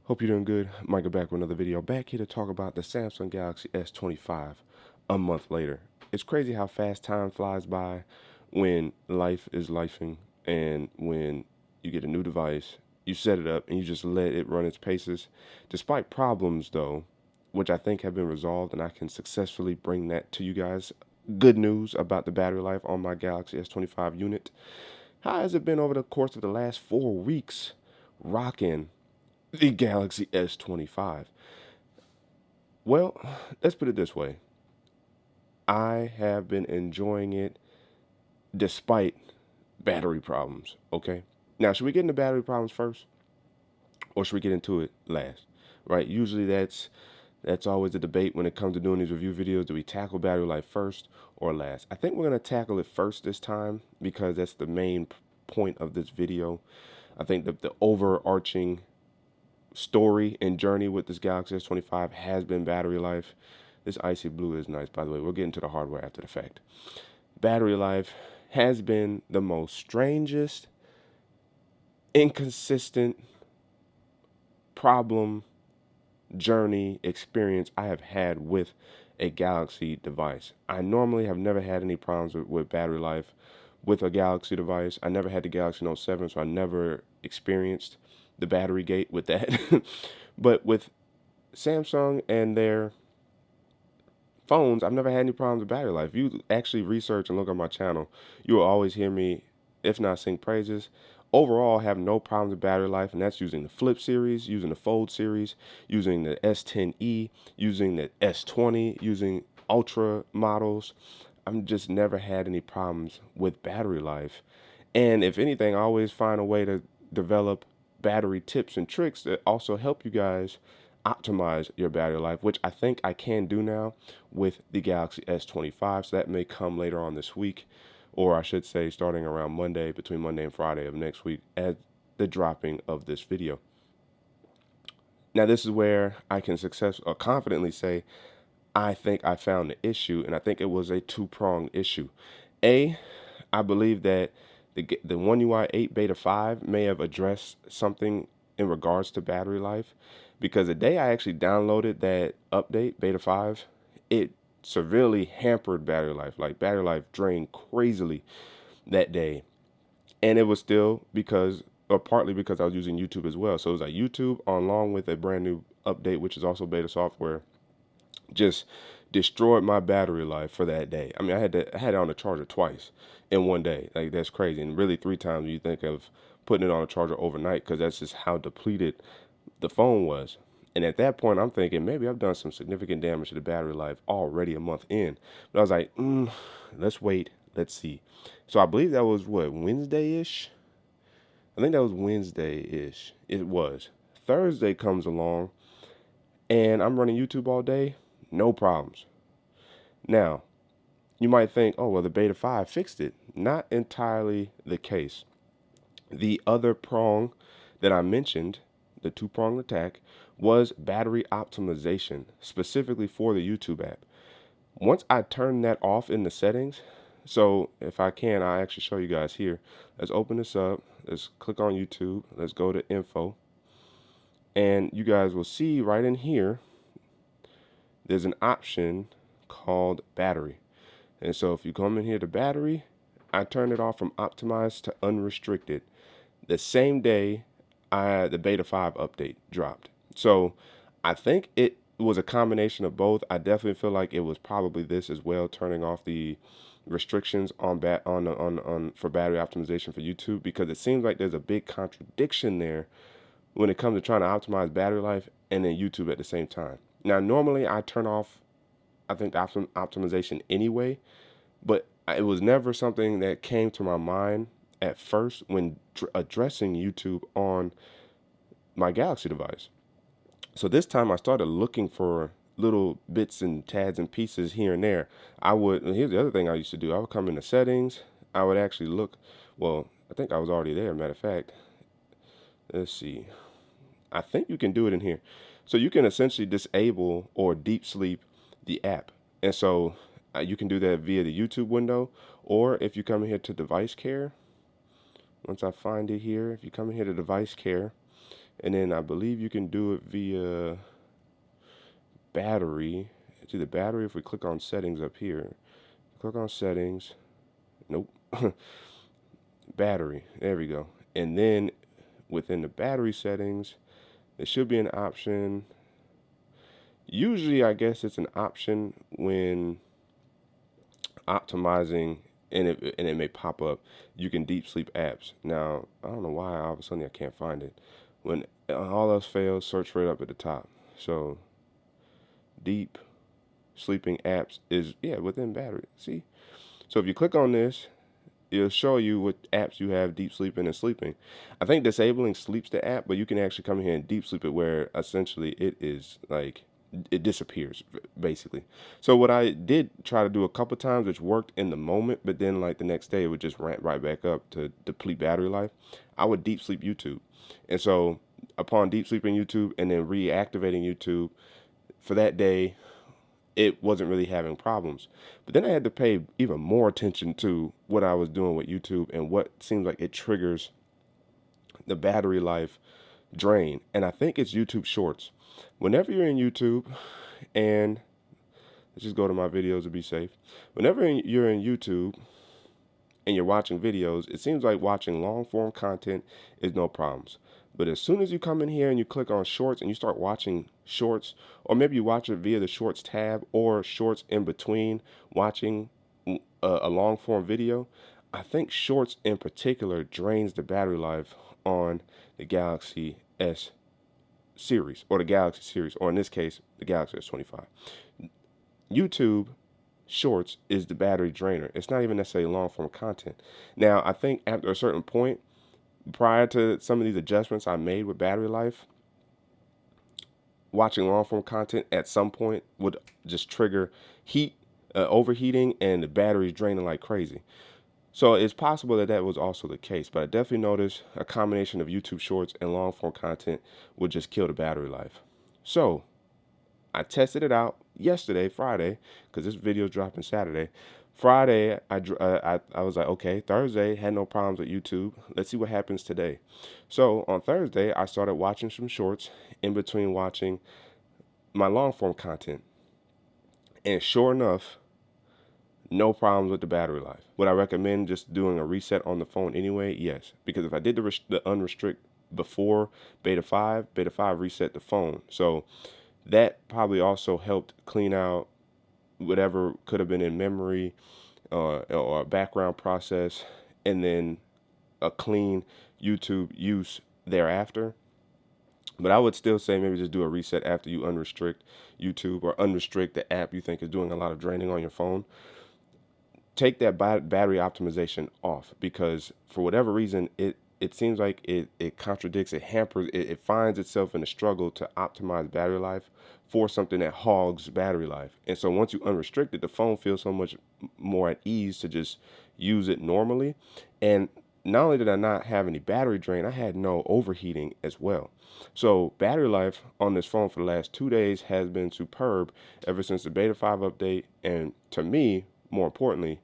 Hope you're doing good. Micah back with another video. Back here to talk about the Samsung Galaxy S25 a month later. It's crazy how fast time flies by when life is lifing and when you get a new device, you set it up and you just let it run its paces. Despite problems though, which I think have been resolved and I can successfully bring that to you guys. Good news about the battery life on my Galaxy S25 unit. How has it been over the course of the last 4 weeks? Rocking the Galaxy S25. Well, let's put it this way. I have been enjoying it despite battery problems, okay? Now, should we get into battery problems first or should we get into it last? Right? Usually that's always a debate when it comes to doing these review videos. Do we tackle battery life first or last? I think we're going to tackle it first this time because that's the main point of this video. I think that the overarching story and journey with this Galaxy S25 has been battery life. This icy blue is nice, by the way. We'll get into the hardware after the fact. Battery life has been the most strangest, inconsistent problem, journey, experience I have had with a Galaxy device. I normally have never had any problems with battery life with a Galaxy device. I never had the Galaxy Note 7, so I never experienced the battery gate with that. But with Samsung and their phones, I've never had any problems with battery life. If you actually research and look on my channel, you will always hear me, if not sing praises. Overall, have no problems with battery life, and that's using the Flip series, using the Fold series, using the S10e, using the S20, using Ultra models. I've just never had any problems with battery life. And if anything, I always find a way to develop battery tips and tricks that also help you guys optimize your battery life, which I think I can do now with the Galaxy S25. So that may come later on this week, or I should say starting around Monday, between Monday and Friday of next week at the dropping of this video. Now this is where I can confidently say I think I found the issue, and I think it was a two-pronged issue. I believe that the One UI 8 Beta 5 may have addressed something in regards to battery life, because the day I actually downloaded that update, Beta 5, it severely hampered battery life. Like battery life drained crazily that day. And it was still because, or partly because I was using YouTube as well. So it was like YouTube along with a brand new update, which is also beta software, just destroyed my battery life for that day. I mean, I had it on the charger twice in one day. Like that's crazy. And really 3 times when you think of putting it on a charger overnight, because that's just how depleted the phone was. And at that point, I'm thinking maybe I've done some significant damage to the battery life already a month in. But I was like, let's wait, let's see. So I believe that was what, Wednesday-ish? I think that was Wednesday-ish. It was. Thursday comes along and I'm running YouTube all day. No problems. Now, you might think, oh, well, the Beta 5 fixed it. Not entirely the case. The other prong that I mentioned, the two-pronged attack, was battery optimization, specifically for the YouTube app. Once I turned that off in the settings, so if I can, I'll actually show you guys here. Let's open this up. Let's click on YouTube. Let's go to info. And you guys will see right in here, there's an option called battery. And so if you come in here to battery, I turned it off from optimized to unrestricted the same day the Beta 5 update dropped. So I think it was a combination of both. I definitely feel like it was probably this as well, turning off the restrictions on for battery optimization for YouTube, because it seems like there's a big contradiction there when it comes to trying to optimize battery life and then YouTube at the same time. Now, normally I turn off, I think, optimization anyway, but it was never something that came to my mind at first when addressing YouTube on my Galaxy device. So this time I started looking for little bits and tads and pieces here and there. Here's the other thing I used to do. I would come into settings. I would actually look, well, I think I was already there, matter of fact. Let's see. I think you can do it in here. So you can essentially disable or deep sleep the app. And so you can do that via the YouTube window, or if you come in here to device care, once I find it here, if you come in here to device care, And then I believe you can do it via battery. It's either battery if we click on settings up here. Click on settings. Nope. Battery. There we go. And then within the battery settings, there should be an option. Usually, I guess it's an option when optimizing, and it may pop up. You can deep sleep apps. Now, I don't know why all of a sudden I can't find it. When all else fails, search for it up at the top. So, deep sleeping apps is, yeah, within battery. See? So if you click on this, it'll show you what apps you have deep sleeping and sleeping. I think disabling sleeps the app, but you can actually come here and deep sleep it where essentially it is like it disappears basically. So what I did try to do a couple times, which worked in the moment, but then like the next day it would just ramp right back up to deplete battery life. I would deep sleep YouTube, and so upon deep sleeping YouTube and then reactivating YouTube for that day, it wasn't really having problems. But then I had to pay even more attention to what I was doing with YouTube and what seems like it triggers the battery life drain. And I think it's YouTube Shorts. Whenever you're in YouTube, and let's just go to my videos to be safe. Whenever you're in YouTube and you're watching videos, it seems like watching long form content is no problems. But as soon as you come in here and you click on shorts and you start watching shorts, or maybe you watch it via the shorts tab or shorts in between watching a long form video, I think shorts in particular drains the battery life on the Galaxy S series or the Galaxy series, or in this case, the Galaxy S25. YouTube Shorts is the battery drainer. It's not even necessarily long form content. Now, I think after a certain point, prior to some of these adjustments I made with battery life, watching long form content at some point would just trigger heat, overheating, and the batteries draining like crazy. So it's possible that that was also the case, but I definitely noticed a combination of YouTube Shorts and long form content would just kill the battery life. So I tested it out yesterday, Friday, because this video is dropping Saturday. Friday, I was like, okay, Thursday, had no problems with YouTube. Let's see what happens today. So on Thursday, I started watching some shorts in between watching my long form content. And sure enough, no problems with the battery life. Would I recommend just doing a reset on the phone anyway? Yes, because if I did the unrestrict before Beta 5 reset the phone. So that probably also helped clean out whatever could have been in memory or a background process, and then a clean YouTube use thereafter. But I would still say maybe just do a reset after you unrestrict YouTube or unrestrict the app you think is doing a lot of draining on your phone. Take that battery optimization off, because for whatever reason it seems like it contradicts, it hampers, it finds itself in a struggle to optimize battery life for something that hogs battery life. And so once you unrestrict it, the phone feels so much more at ease to just use it normally. And not only did I not have any battery drain, I had no overheating as well. So battery life on this phone for the last 2 days has been superb ever since the Beta 5 update. And to me, more importantly,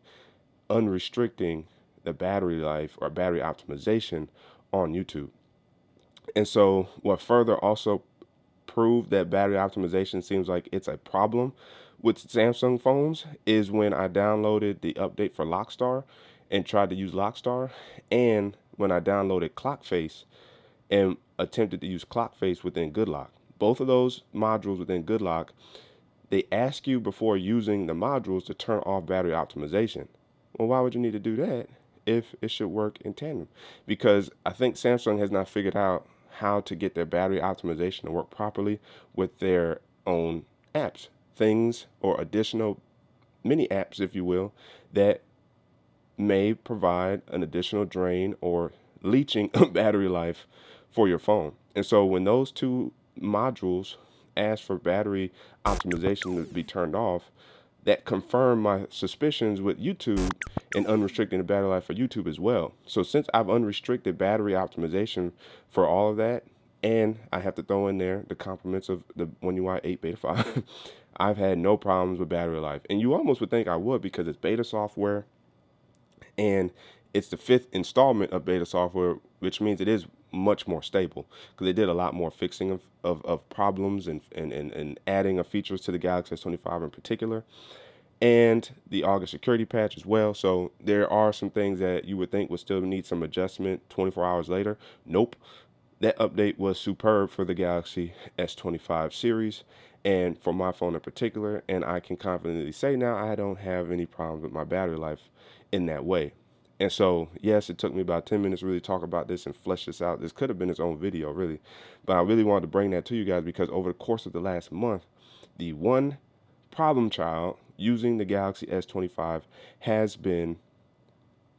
unrestricting the battery life or battery optimization on YouTube. And so what further also proved that battery optimization seems like it's a problem with Samsung phones is when I downloaded the update for Lockstar and tried to use Lockstar, and when I downloaded Clockface and attempted to use Clockface within GoodLock. Both of those modules within GoodLock, they ask you before using the modules to turn off battery optimization. Well, why would you need to do that if it should work in tandem? Because I think Samsung has not figured out how to get their battery optimization to work properly with their own apps, things or additional mini apps, if you will, that may provide an additional drain or leaching of battery life for your phone. And so when those two modules ask for battery optimization to be turned off, that confirmed my suspicions with YouTube and unrestricting the battery life for YouTube as well. So since I've unrestricted battery optimization for all of that, and I have to throw in there the compliments of the One UI 8 Beta 5, I've had no problems with battery life. And you almost would think I would, because it's beta software and it's the fifth installment of beta software, which means it is much more stable because they did a lot more fixing of problems and adding of features to the Galaxy S25 in particular, and the August security patch as well. So there are some things that you would think would still need some adjustment 24 hours later. Nope. That update was superb for the Galaxy S25 series and for my phone in particular. And I can confidently say now I don't have any problems with my battery life in that way. And so, yes, it took me about 10 minutes to really talk about this and flesh this out. This could have been its own video, really. But I really wanted to bring that to you guys because over the course of the last month, the one problem child using the Galaxy S25 has been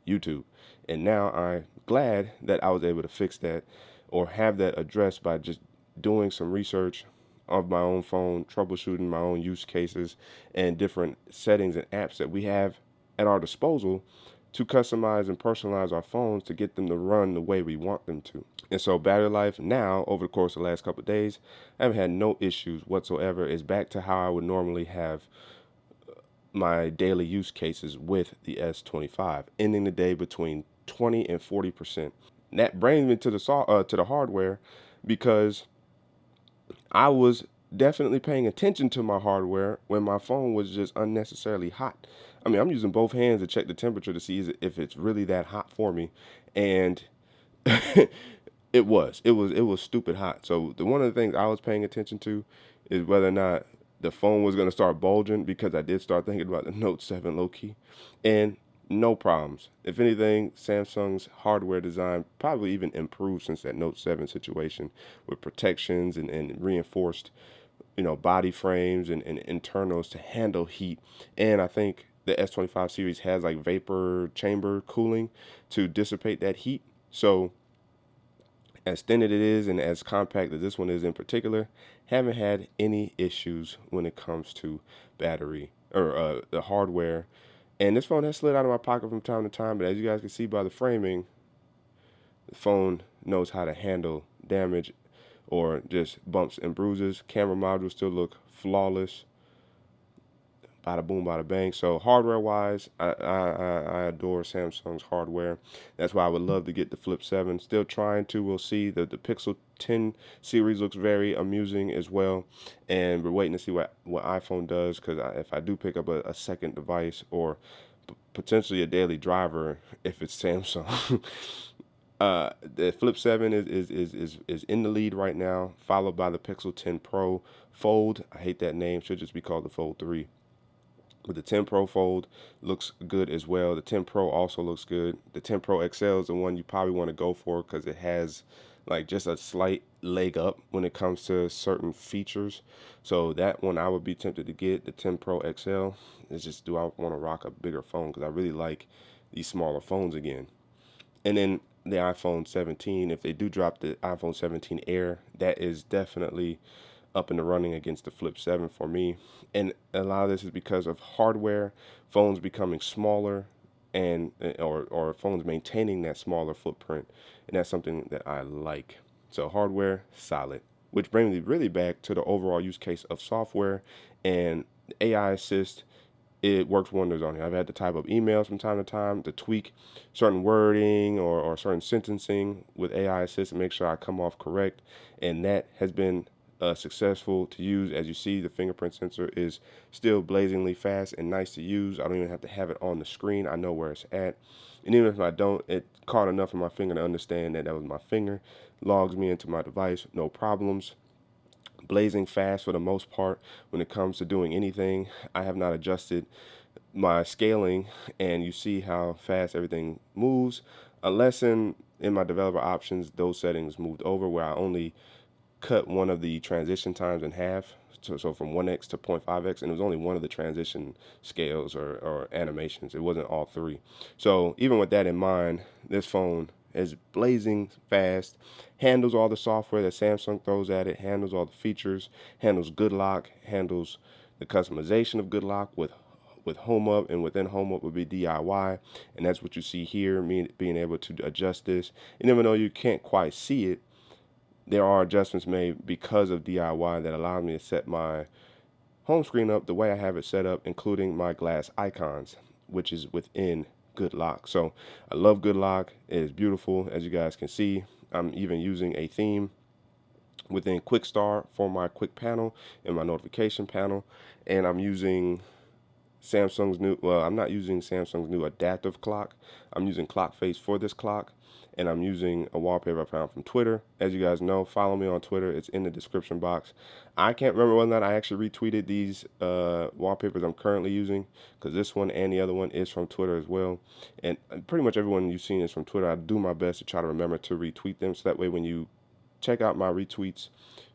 YouTube. And now I'm glad that I was able to fix that or have that addressed by just doing some research of my own phone, troubleshooting my own use cases and different settings and apps that we have at our disposal to customize and personalize our phones to get them to run the way we want them to. And so battery life now, over the course of the last couple of days, I haven't had no issues whatsoever. It's back to how I would normally have my daily use cases with the S25, ending the day between 20 and 40%. And that brings me to the hardware because I was definitely paying attention to my hardware when my phone was just unnecessarily hot. I mean, I'm using both hands to check the temperature to see if it's really that hot for me, and it was stupid hot. So one of the things I was paying attention to is whether or not the phone was going to start bulging because I did start thinking about the Note 7 low key, and no problems. If anything, Samsung's hardware design probably even improved since that Note 7 situation with protections and reinforced, body frames and internals to handle heat. And I think the S25 series has like vapor chamber cooling to dissipate that heat. So as thin as it is and as compact as this one is in particular, haven't had any issues when it comes to battery or the hardware. And this phone has slid out of my pocket from time to time, but as you guys can see by the framing, the phone knows how to handle damage or just bumps and bruises. Camera modules still look flawless. Bada boom, bada bang. So hardware wise, I adore Samsung's hardware. That's why I would love to get the Flip 7. Still trying to. We'll see. The Pixel 10 series looks very amusing as well. And we're waiting to see what iPhone does because if I do pick up a second device or potentially a daily driver, if it's Samsung. The Flip 7 is in the lead right now, followed by the Pixel 10 Pro Fold. I hate that name. Should just be called the Fold 3. But the 10 Pro Fold looks good as well. The 10 Pro also looks good. The 10 Pro XL is the one you probably want to go for because it has like just a slight leg up when it comes to certain features. So that one I would be tempted to get. The 10 Pro XL is just, do I want to rock a bigger phone? Because I really like these smaller phones again. And then the iPhone 17, if they do drop the iPhone 17 Air, that is definitely up in the running against the Flip 7 for me. And a lot of this is because of hardware, phones becoming smaller, and or phones maintaining that smaller footprint. And that's something that I like. So hardware, solid. Which brings me really back to the overall use case of software and AI assist. It works wonders on here. I've had to type up emails from time to time to tweak certain wording or certain sentencing with AI assist to make sure I come off correct. And that has been successful to use. As you see, the fingerprint sensor is still blazingly fast and nice to use. I don't even have to have it on the screen. I know where it's at. And even if I don't, it caught enough of my finger to understand that that was my finger. Logs me into my device, no problems. Blazing fast for the most part when it comes to doing anything. I have not adjusted my scaling, and you see how fast everything moves. Unless in my developer options, those settings moved over where I only cut one of the transition times in half. So from 1x to 0.5x, and it was only one of the transition scales or animations. It wasn't all three. So even with that in mind, this phone is blazing fast, handles all the software that Samsung throws at it, handles all the features, handles good lock, handles the customization of good lock with home up, and within home up would be DIY, and that's what you see here, me being able to adjust this. And even though you can't quite see it, there are adjustments made because of DIY that allow me to set my home screen up the way I have it set up, including my glass icons, which is within Good Lock. So I love Good Lock. It is beautiful, as you guys can see. I'm even using a theme within Quick Start for my quick panel and my notification panel. And I'm using Samsung's new, well, I'm not using Samsung's new adaptive clock. I'm using clock face for this clock. And I'm using a wallpaper I found from Twitter. As you guys know, follow me on Twitter. It's in the description box. I can't remember whether or not I actually retweeted these wallpapers I'm currently using, because this one and the other one is from Twitter as well. And pretty much everyone you've seen is from Twitter. I do my best to try to remember to retweet them, so that way when you check out my retweets,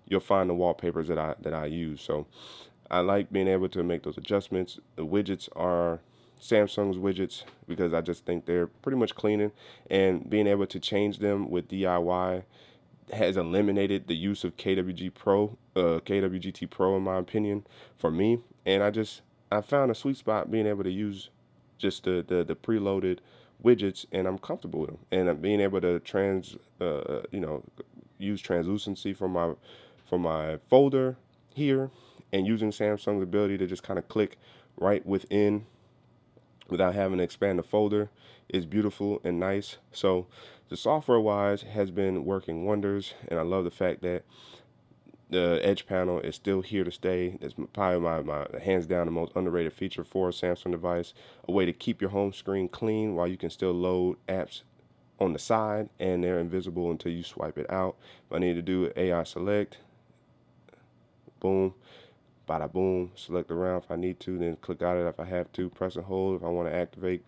you'll find the wallpapers that I use. So I like being able to make those adjustments. The widgets are Samsung's widgets because I just think they're pretty much cleaning, and being able to change them with DIY has eliminated the use of KWGT Pro in my opinion for me. And I found a sweet spot being able to use just the preloaded widgets, and I'm comfortable with them. And I'm being able to use translucency for my folder here, and using Samsung's ability to just kind of click right within without having to expand the folder is beautiful and nice. So the software wise has been working wonders, and I love the fact that the edge panel is still here to stay. It's probably my hands down the most underrated feature for a Samsung device. A way to keep your home screen clean while you can still load apps on the side, and they're invisible until you swipe it out. If I need to do AI select, boom, bada boom, select around if I need to, then click out of it if I have to, press and hold if I want to activate,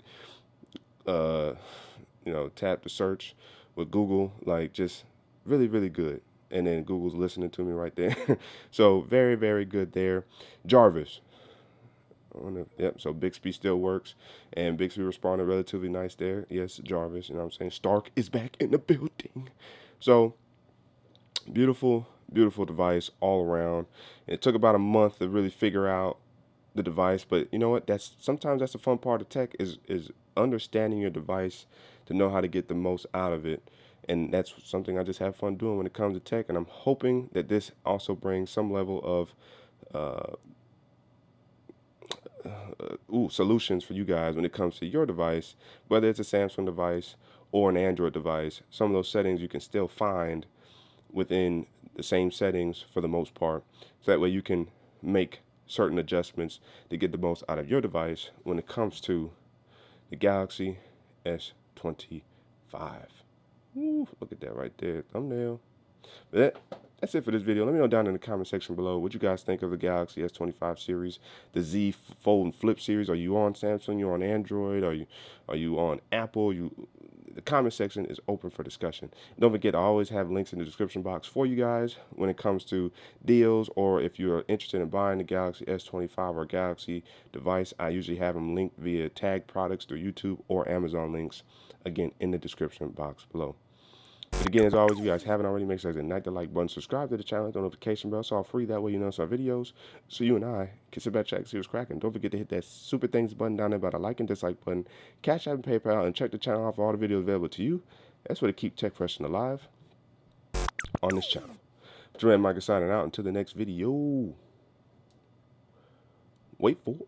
tap the search with Google, like just really, really good. And then Google's listening to me right there. So very, very good there. Jarvis. Yep, so Bixby still works, and Bixby responded relatively nice there. Yes, Jarvis, you know what I'm saying? Stark is back in the building. So beautiful, beautiful device all around. It took about a month to really figure out the device, but you know what? Sometimes that's the fun part of tech is understanding your device to know how to get the most out of it. And that's something I just have fun doing when it comes to tech. And I'm hoping that this also brings some level of solutions for you guys when it comes to your device, whether it's a Samsung device or an Android device. Some of those settings you can still find within the same settings for the most part. So that way you can make certain adjustments to get the most out of your device when it comes to the Galaxy S25. Ooh, look at that right there, thumbnail. That's it for this video. Let me know down in the comment section below what you guys think of the Galaxy S25 series, the Z Fold and Flip series. Are you on Samsung? You on Android? Are you on Apple? The comment section is open for discussion. Don't forget, I always have links in the description box for you guys when it comes to deals, or if you're interested in buying the Galaxy S25 or Galaxy device, I usually have them linked via tagged products through YouTube or Amazon links, again, in the description box below. But again, as always, if you guys haven't already, make sure to hit the like button, subscribe to the channel, hit the notification bell. It's all free. That way you know our videos. So you and I can sit back, check, see what's cracking. Don't forget to hit that super thanks button down there by the like and dislike button. Cash App and PayPal, and check the channel out for all the videos available to you. That's where to keep tech fresh and alive on this channel. But Micah signing out until the next video. Wait for it.